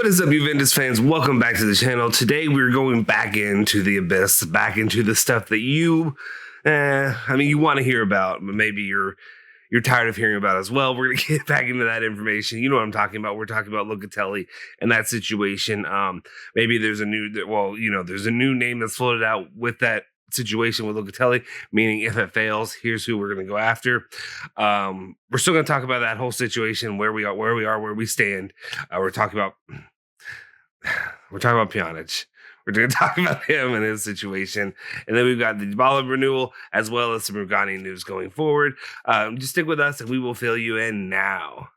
What is up, Juventus fans? Welcome back to the channel. Today we're going back into the abyss, back into the stuff that you want to hear about, but maybe you're tired of hearing about as well. We're gonna get back into that information. You know what I'm talking about. We're talking about Locatelli and that situation. Maybe there's a new name that's floated out with that situation with Locatelli, meaning if it fails, here's who we're going to go after. We're still going to talk about that whole situation, where we stand. We're talking about Pjanic. We're going to talk about him and his situation. And then we've got the Dybala renewal, as well as some Rugani news going forward. Just stick with us and we will fill you in now.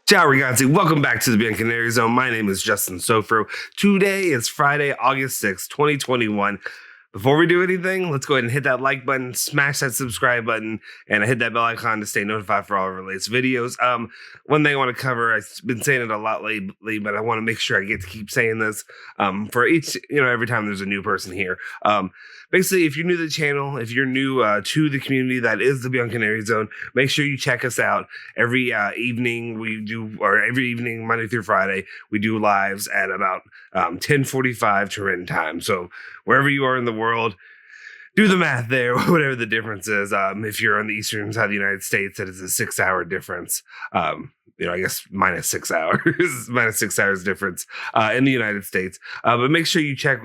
Ciao ragazzi, welcome back to the Bianconeri Zone. My name is Justin Sofro. Today is Friday, August 6th, 2021. Before we do anything, let's go ahead and hit that like button, smash that subscribe button, and hit that bell icon to stay notified for all of our latest videos. One thing I want to cover, I've been saying it a lot lately, but I want to make sure I get to keep saying this for every time there's a new person here. Basically, if you're new to the channel, if you're new to the community that is the Bianconeri Zone, make sure you check us out. Every evening, Monday through Friday, we do lives at about 10:45 Turin time. So wherever you are in the world, do the math there, whatever the difference is. If you're on the eastern side of the United States, that is a 6-hour difference. I guess minus 6 hours, minus 6 hours difference in the United States. But make sure you check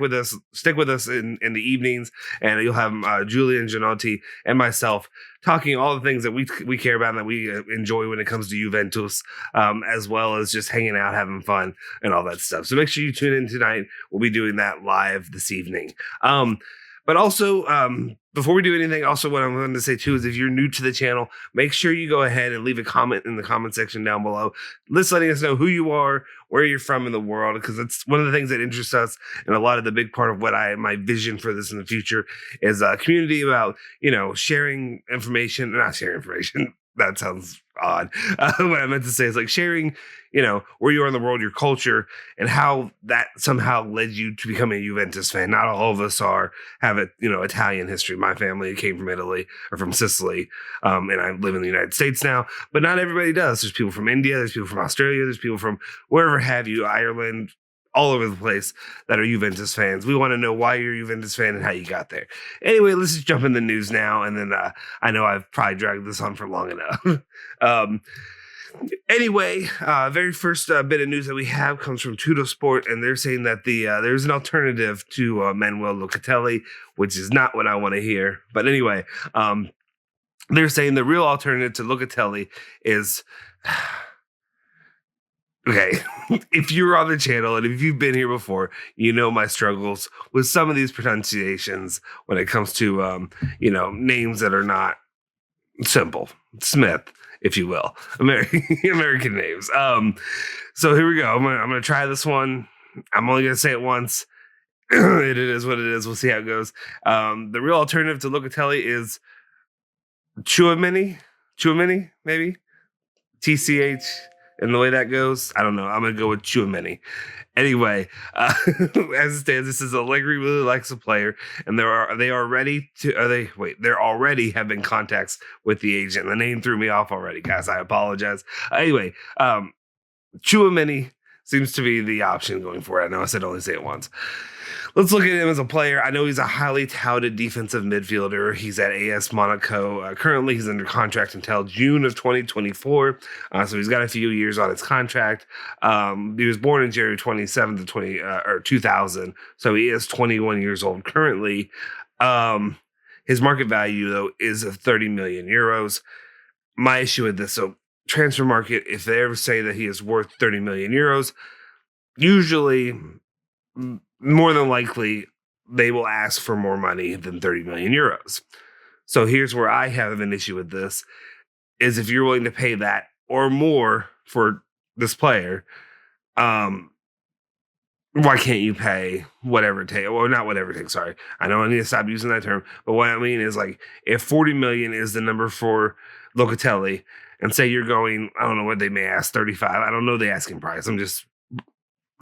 with us, stick with us in the evenings, and you'll have Julian, Gianotti, and myself talking all the things that we care about and that we enjoy when it comes to Juventus, as well as just hanging out, having fun, and all that stuff. So make sure you tune in tonight. We'll be doing that live this evening. But also, before we do anything, also what I'm going to say too is if you're new to the channel, make sure you go ahead and leave a comment in the comment section down below. Letting us know who you are, where you're from in the world, because it's one of the things that interests us, and a lot of the big part of what my vision for this in the future is a community about, sharing information, not sharing information. That sounds odd. What I meant to say is like sharing, where you are in the world, your culture, and how that somehow led you to becoming a Juventus fan. Not all of us have Italian history. My family came from Italy or from Sicily, and I live in the United States now. But not everybody does. There's people from India. There's people from Australia. There's people from wherever have you, Ireland, all over the place that are Juventus fans. We want to know why you're a Juventus fan and how you got there. Anyway, let's just jump in the news now. And then I know I've probably dragged this on for long enough. Anyway, very first bit of news that we have comes from Tuttosport, and they're saying that there's an alternative to Manuel Locatelli, which is not what I want to hear. But anyway, they're saying the real alternative to Locatelli is... Okay, if you're on the channel and if you've been here before, you know my struggles with some of these pronunciations when it comes to, names that are not simple. Smith, if you will. American names. So here we go. I'm gonna try this one. I'm only going to say it once. It is what it is. We'll see how it goes. The real alternative to Locatelli is Tchouameni, maybe? TCH. And the way that goes, I don't know. I'm going to go with Tchouameni. Anyway, as it stands, this is Allegri really likes a player, and they already have been contacts with the agent. The name threw me off already, guys. I apologize. Anyway, Tchouameni seems to be the option going forward. I know I said only say it once. Let's look at him as a player. I know he's a highly touted defensive midfielder. He's at AS Monaco. Currently, he's under contract until June of 2024. So he's got a few years on his contract. He was born in January 27th 2000. So he is 21 years old currently. His market value, though, is of 30 million euros. My issue with this, so transfer market, if they ever say that he is worth 30 million euros, usually... more than likely, they will ask for more money than 30 million euros. So here's where I have an issue with this, is if you're willing to pay that or more for this player, why can't you pay whatever it takes? Well, not whatever it takes, sorry. I know I need to stop using that term. But what I mean is, like, if 40 million is the number for Locatelli, and say you're going, I don't know what they may ask, 35. I don't know the asking price. I'm just,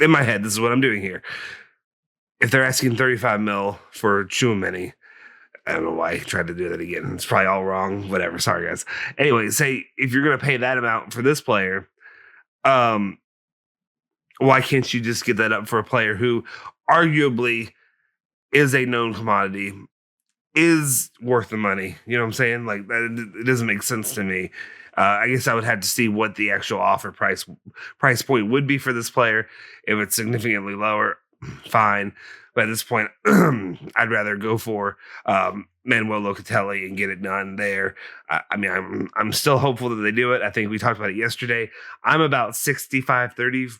in my head, this is what I'm doing here. If they're asking 35 mil for Tchouameni, I don't know why I tried to do that again. It's probably all wrong. Whatever. Sorry, guys. Anyway, say if you're going to pay that amount for this player, why can't you just get that up for a player who arguably is a known commodity, is worth the money? You know what I'm saying? Like, that, it doesn't make sense to me. I guess I would have to see what the actual offer price point would be for this player. If it's significantly lower, fine. But at this point, I'd rather go for Manuel Locatelli and get it done there. I mean, I'm still hopeful that they do it. I think we talked about it yesterday. I'm about 65-35.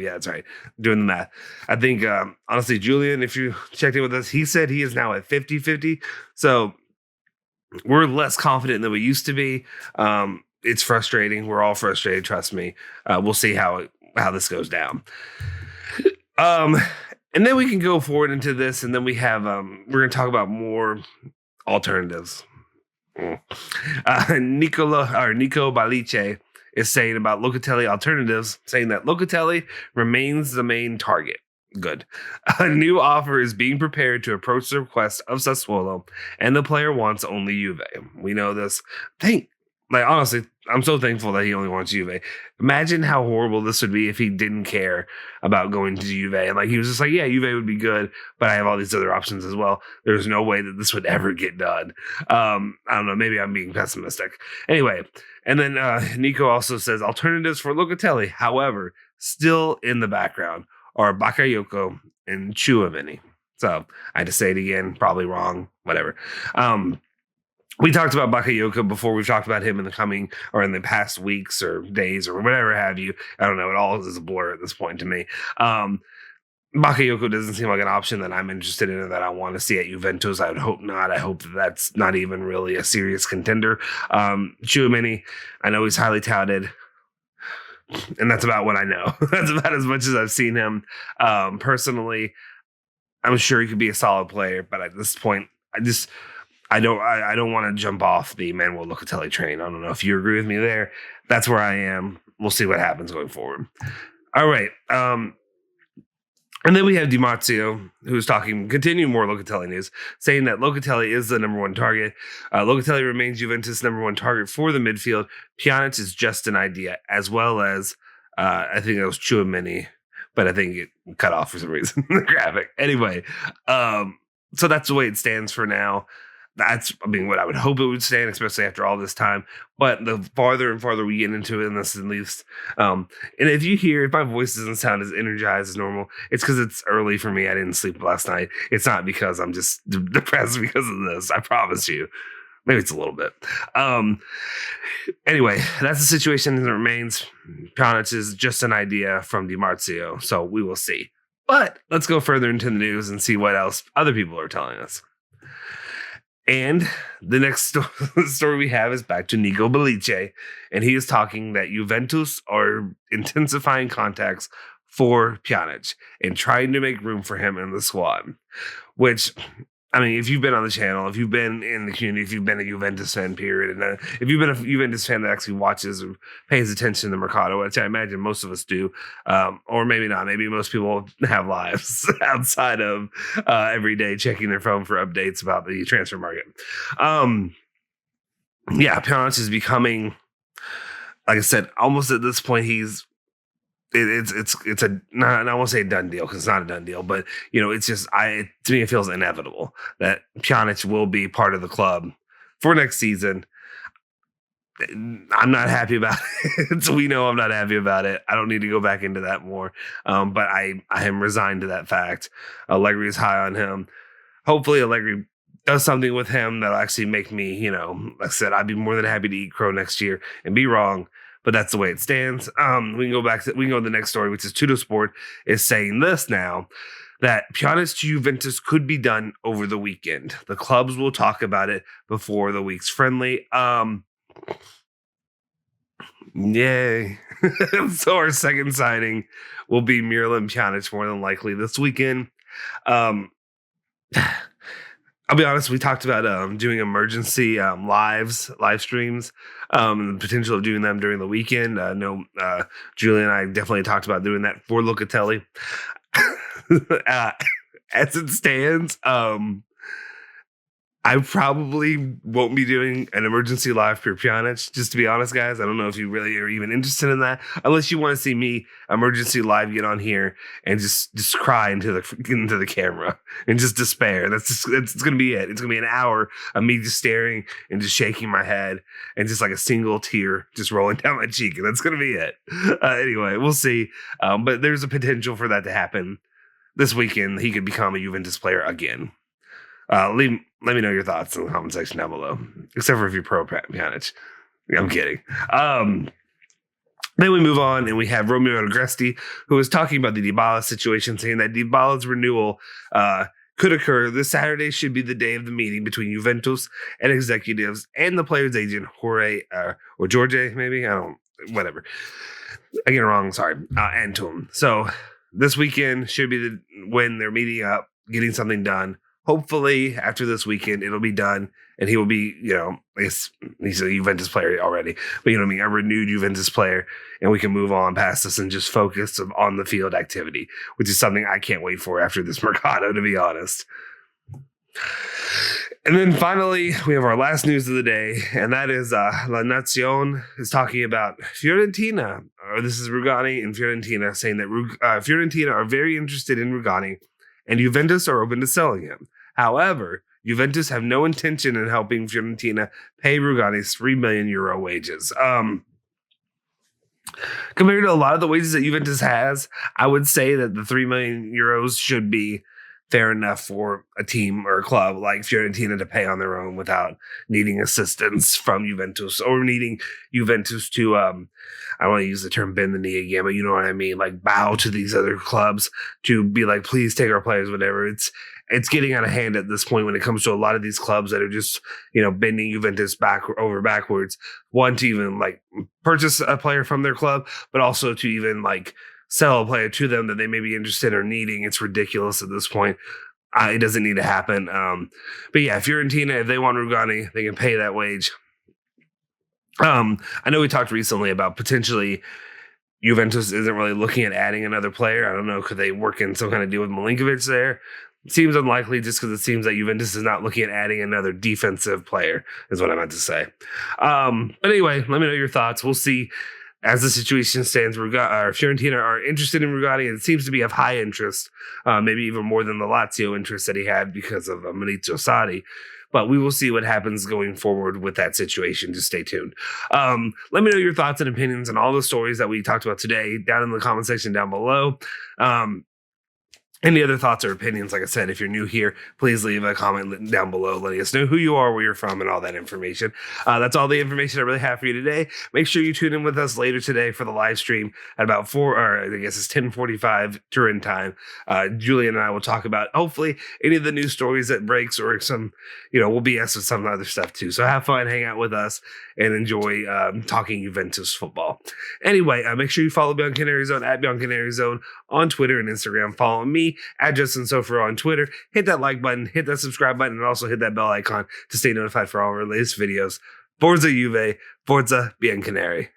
Yeah, that's right. Doing the math. I think, honestly, Julian, if you checked in with us, he said he is now at 50-50. So we're less confident than we used to be. It's frustrating. We're all frustrated. Trust me. We'll see how this goes down. And then we can go forward into this, and then we have we're going to talk about more alternatives. Nico Balice is saying about Locatelli alternatives, saying that Locatelli remains the main target. Good. A new offer is being prepared to approach the request of Sassuolo, and the player wants only Juve. We know this. Honestly, I'm so thankful that he only wants Juve. Imagine how horrible this would be if he didn't care about going to Juve. And he was just like, yeah, Juve would be good, but I have all these other options as well. There's no way that this would ever get done. I don't know. Maybe I'm being pessimistic. Anyway, and then Nico also says alternatives for Locatelli, however, still in the background, are Bakayoko and Tchouameni. So I had to say it again, probably wrong, whatever. We talked about Bakayoko before. We've talked about him in the past weeks or days or whatever have you. I don't know. It all is a blur at this point to me. Bakayoko doesn't seem like an option that I'm interested in or that I want to see at Juventus. I would hope not. I hope that that's not even really a serious contender. Tchouameni, I know he's highly touted. And that's about what I know. That's about as much as I've seen him. Personally, I'm sure he could be a solid player, but at this point, I don't want to jump off the Manuel Locatelli train. I don't know if you agree with me there. That's where I am. We'll see what happens going forward. All right. And then we have Di Marzio, who's continuing more Locatelli news, saying that Locatelli is the number one target. Locatelli remains Juventus' number one target for the midfield. Pjanic is just an idea, as well as, I think it was Tchouameni, but I think it cut off for some reason in the graphic. Anyway, so that's the way it stands for now. That's, what I would hope it would stand, especially after all this time. But the farther and farther we get into it, and this at least, and if my voice doesn't sound as energized as normal, it's because it's early for me. I didn't sleep last night. It's not because I'm just depressed because of this. I promise you. Maybe it's a little bit. Anyway, that's the situation that remains. Pjanic is just an idea from Di Marzio, so we will see. But let's go further into the news and see what else other people are telling us. And the next story we have is back to Nico Balice, and he is talking that Juventus are intensifying contacts for Pjanic and trying to make room for him in the squad, which, if you've been on the channel, if you've been in the community, if you've been a Juventus fan, period, and if you've been a Juventus fan that actually watches or pays attention to Mercato, which I imagine most of us do, or maybe not, maybe most people have lives outside of every day checking their phone for updates about the transfer market. Pjanic is becoming, like I said, almost at this point, it's a not, I won't say a done deal because it's not a done deal, but it's just to me it feels inevitable that Pjanic will be part of the club for next season. I'm not happy about it. So we know I'm not happy about it. I don't need to go back into that more. But I am resigned to that fact. Allegri is high on him. Hopefully Allegri does something with him that'll actually make me, like I said, I'd be more than happy to eat crow next year and be wrong. But that's the way it stands. We can go to the next story, which is Tuttosport is saying this now, that Pjanic to Juventus could be done over the weekend. The clubs will talk about it before the week's friendly. Yay. So our second signing will be Miralem Pjanic more than likely this weekend. I'll be honest, we talked about doing emergency live streams, the potential of doing them during the weekend. Julie and I definitely talked about doing that for Locatelli. As it stands, I probably won't be doing an emergency live for Pjanic, just to be honest, guys. I don't know if you really are even interested in that, unless you want to see me emergency live get on here and just cry into the camera and just despair. That's going to be it. It's going to be an hour of me just staring and just shaking my head and just like a single tear just rolling down my cheek, and that's going to be it. Anyway, we'll see. But there's a potential for that to happen this weekend. He could become a Juventus player again. Let me know your thoughts in the comment section down below, except for if you're pro Pjanic. I'm kidding. Then we move on and we have Romeo Agresti, who is talking about the Dybala situation, saying that Dybala's renewal could occur this Saturday. Should be the day of the meeting between Juventus and executives and the player's agent, Jorge, or Jorge, maybe? Whatever. I get it wrong, sorry. Anton. So this weekend should be when they're meeting up, getting something done. Hopefully, after this weekend, it'll be done, and he will be, I guess he's a Juventus player already, but you know what I mean, a renewed Juventus player, and we can move on past this and just focus on the field activity, which is something I can't wait for after this Mercato, to be honest. And then finally, we have our last news of the day, and that is La Nazione is talking about Fiorentina. This is Rugani and Fiorentina saying that Fiorentina are very interested in Rugani, and Juventus are open to selling him. However, Juventus have no intention in helping Fiorentina pay Rugani's €3 million wages. Compared to a lot of the wages that Juventus has, I would say that the €3 million should be fair enough for a team or a club like Fiorentina to pay on their own without needing assistance from Juventus or needing Juventus to, I don't want to use the term bend the knee again, but you know what I mean? Like bow to these other clubs to be like, please take our players, whatever. It's getting out of hand at this point when it comes to a lot of these clubs that are just, bending Juventus backwards. One, to even like purchase a player from their club, but also to even like sell a player to them that they may be interested or needing. It's ridiculous at this point. It doesn't need to happen. But yeah, Fiorentina, if they want Rugani, they can pay that wage. I know we talked recently about potentially Juventus isn't really looking at adding another player. I don't know, could they work in some kind of deal with Milinkovic there? Seems unlikely just because it seems that Juventus is not looking at adding another defensive player, is what I meant to say. But anyway, let me know your thoughts. We'll see. As the situation stands, Fiorentina are interested in Rugani, and it seems to be of high interest, maybe even more than the Lazio interest that he had because of Maurizio Sarri. But we will see what happens going forward with that situation. Just stay tuned. Let me know your thoughts and opinions on all the stories that we talked about today down in the comment section down below. Any other thoughts or opinions, like I said, if you're new here, please leave a comment down below letting us know who you are, where you're from, and all that information. That's all the information I really have for you today. Make sure you tune in with us later today for the live stream at about 10:45 Turin time. Julian and I will talk about, hopefully, any of the news stories that breaks or some, we'll BS with some other stuff too. So have fun, hang out with us, and enjoy talking Juventus football. Anyway, make sure you follow Bianconeri Zone at Bianconeri Zone on Twitter and Instagram. Follow me at Justin Sofer on Twitter. Hit that like button, hit that subscribe button, and also hit that bell icon to stay notified for all our latest videos. Forza Juve, Forza Bianconeri.